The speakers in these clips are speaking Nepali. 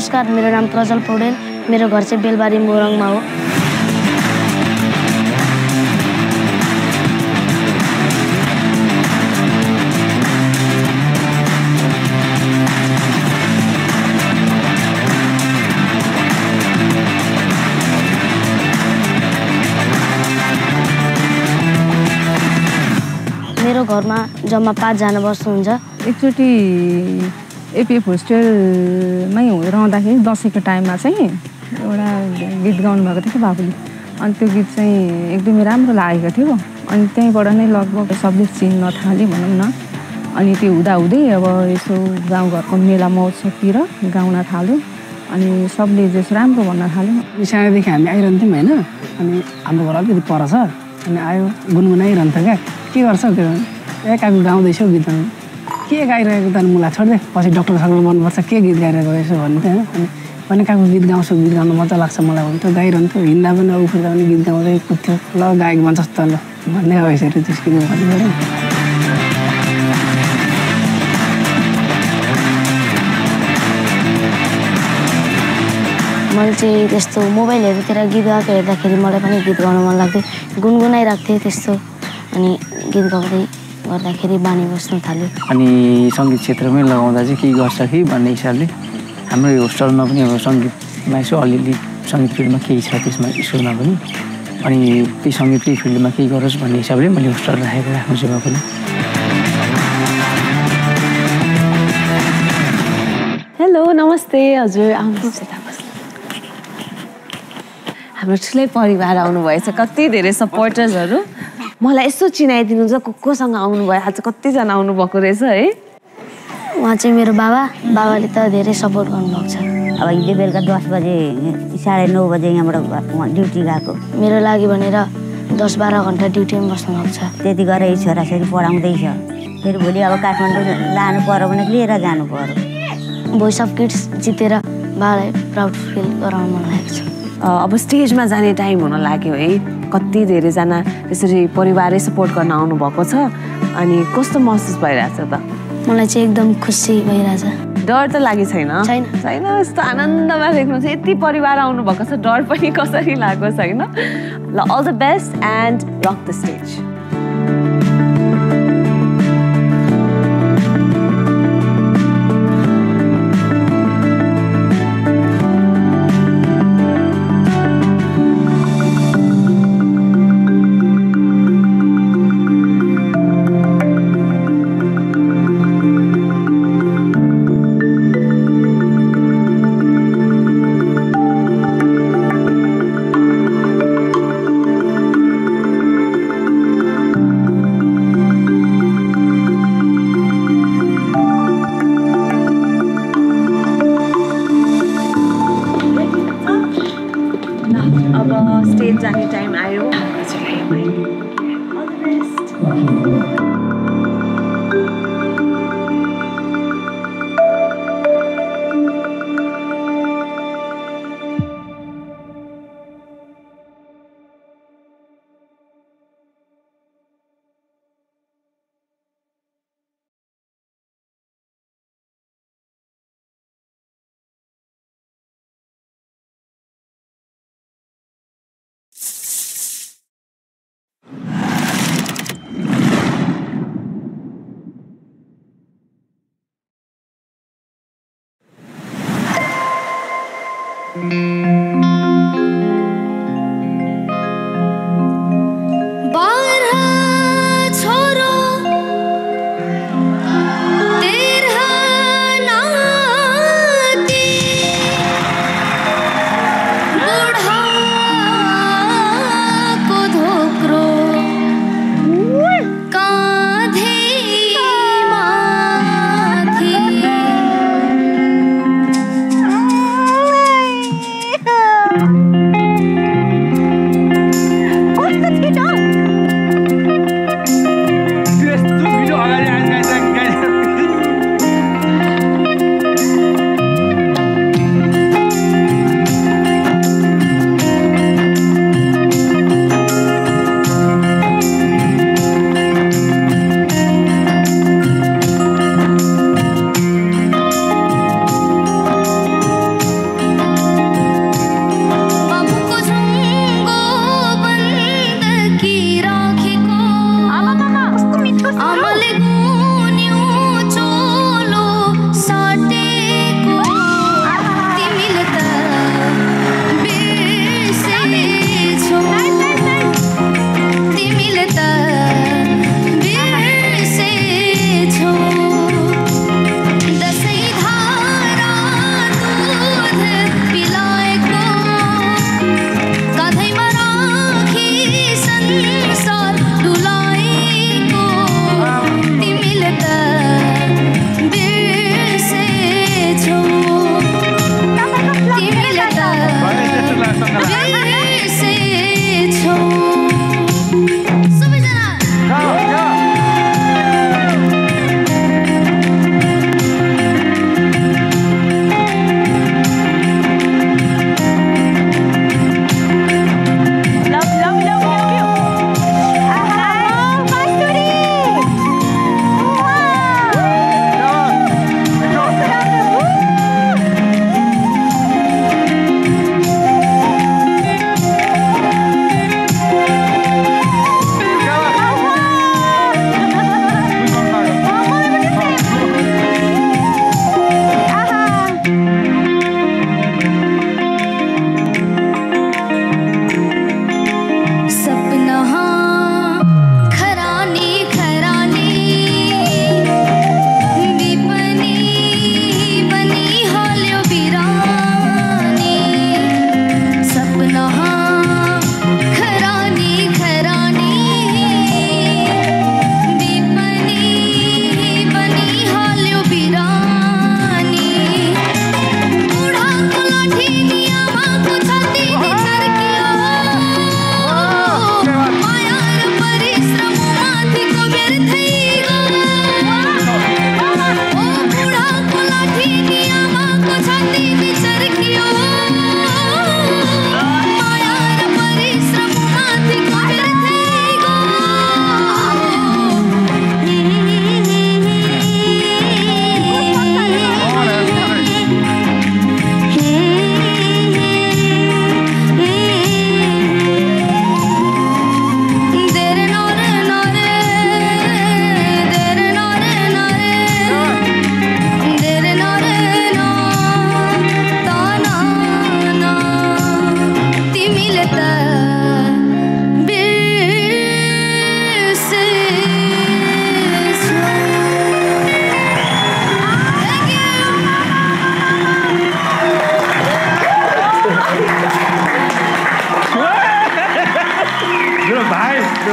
नमस्कार, मेरो नाम प्रज्वल पौडेल, मेरो घर चाहिँ बेलबारी मोरङमा हो। मेरो घरमा जम्मा 5 जना बस्नुहुन्छ। एकचोटि एपिएफ होस्टेलमै रहँदाखेरि दसैँको टाइममा चाहिँ एउटा गीत गाउनु भएको थियो बाबुले। अनि त्यो गीत चाहिँ एकदमै राम्रो लागेको थियो। अनि त्यहीँबाट नै लगभग सबले चिन्न थाले भनौँ न। अनि त्यो हुँदाहुँदै अब यसो गाउँघरको मेला महोत्सवतिर गाउन थाल्यो। अनि सबले जस राम्रो भन्न थाल्यो। सानैदेखि हामी आइरहन्थ्यौँ होइन। अनि हाम्रो घर अलिकति पर छ। अनि आयो गुनगुनाइरहन्थ्यो क्या, के गर्छौ त्यो ए काकु गाउँदैछौ गीत के गाइरहेको त मलाई छोड्दै पछि डक्टरसँग भन्नुपर्छ के गीत गाइरहेको यसो भन्थ्यो होइन। अनि पनि काकु गीत गाउँछु, गीत गाउनु मजा लाग्छ मलाई भन्थ्यो। गाइरहन्थ्यो, हिँड्दा पनि उफ्रिँदा पनि गीत गाउँदै कुद्थ्यो। ल गायक भन्छस् त ल भन्दै अब यसरी त्यसको भन्नु मैले चाहिँ त्यस्तो मोबाइलहरूतिर गीत गाएको हेर्दाखेरि मलाई पनि गीत गाउन मन लाग्थ्यो, गुनगुनाइरहेको थिएँ त्यस्तो। अनि गीत गाउँदै गर्दाखेरि बानी बस्नु थाल्यो। अनि सङ्गीत क्षेत्रमै लगाउँदा चाहिँ के गर्छ कि भन्ने हिसाबले हाम्रो होस्टेलमा पनि अब सङ्गीतमा यसो अलिअलि सङ्गीत फिल्डमा केही छ त्यसमा स्कुलमा पनि। अनि त्यही सङ्गीतकै फिल्डमा केही गरोस् भन्ने हिसाबले मैले होस्टेल राखेको आफ्नो जग्गा पनि। हेलो नमस्ते हजुर, आउनुहोस् यता बस्नु। हाम्रो ठुलै परिवार आउनुभएछ, कति धेरै सपोर्टर्सहरू। मलाई यसो चिनाइदिनुहुन्छ कोसँग आउनुभयो आज, कतिजना आउनुभएको रहेछ है। उहाँ चाहिँ मेरो बाबाले त धेरै सपोर्ट गर्नुभएको छ। अब हिजो बेलुका 10 बजे 9:30 बजे यहाँबाट ड्युटी गएको। मेरो लागि भनेर 10-12 घन्टा ड्युटीमा बस्नुभएको छ। त्यति गरेर छोराछोरी पढाउँदैछ। फेरि भोलि अब काठमाडौँ लानु पर्यो भने लिएर जानु पर्यो। भोइस अफ किड्स जितेर बाबालाई प्राउड फिल गराउन मन लागेको छ। अब स्टेजमा जाने टाइम हुन लाग्यो है। कति धेरैजना त्यसरी परिवारै सपोर्ट गर्न आउनुभएको छ। अनि कस्तो महसुस भइरहेछ त? मलाई चाहिँ एकदम खुसी भइरहेछ। डर त लागि छैन? छैन, यस्तो आनन्दमा देख्नुहुन्छ यति परिवार आउनुभएको छ, डर पनि कसरी लागेको छैन। ल all the best and rock the stage. Stage जाने टाइम आयो।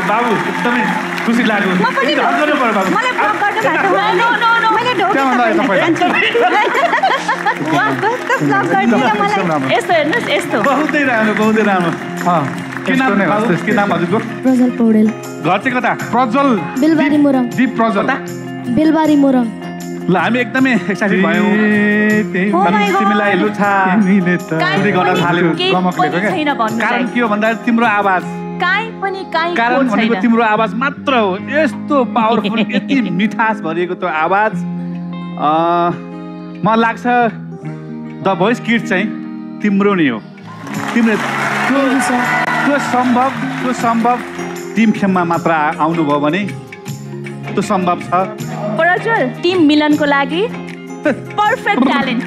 बाबु एकदमै खुसी लाग्यो मलाई बहुतै राम्रो के नाम हजुरको? प्रज्वल पौडेल। घर चाहिँ कता? प्रज्वल बेलबारी मोरङ। दीप प्रज्वल बेलबारी मोरङ। ल हामी एकदमै एक्साइटेड भयौँ तिमीलाई लुछा सुरी गर्न थाल्यो गमकले क्या। कारण के हो भन्दा तिम्रो आवाज कारण भनेको तिम्रो आवाज मात्र हो। यस्तो पावरफुल यति मिठास भरिएको त्यो आवाज मलाई लाग्छ द भोइस किड्स चाहिँ तिम्रो नै हो। तिम्रो त्यो सम्भव टिम खेममा मात्र आउनुभयो भने त्यो सम्भव छ। प्रज्वल टिम मिलनको लागि पर्फेक्ट ट्यालेन्ट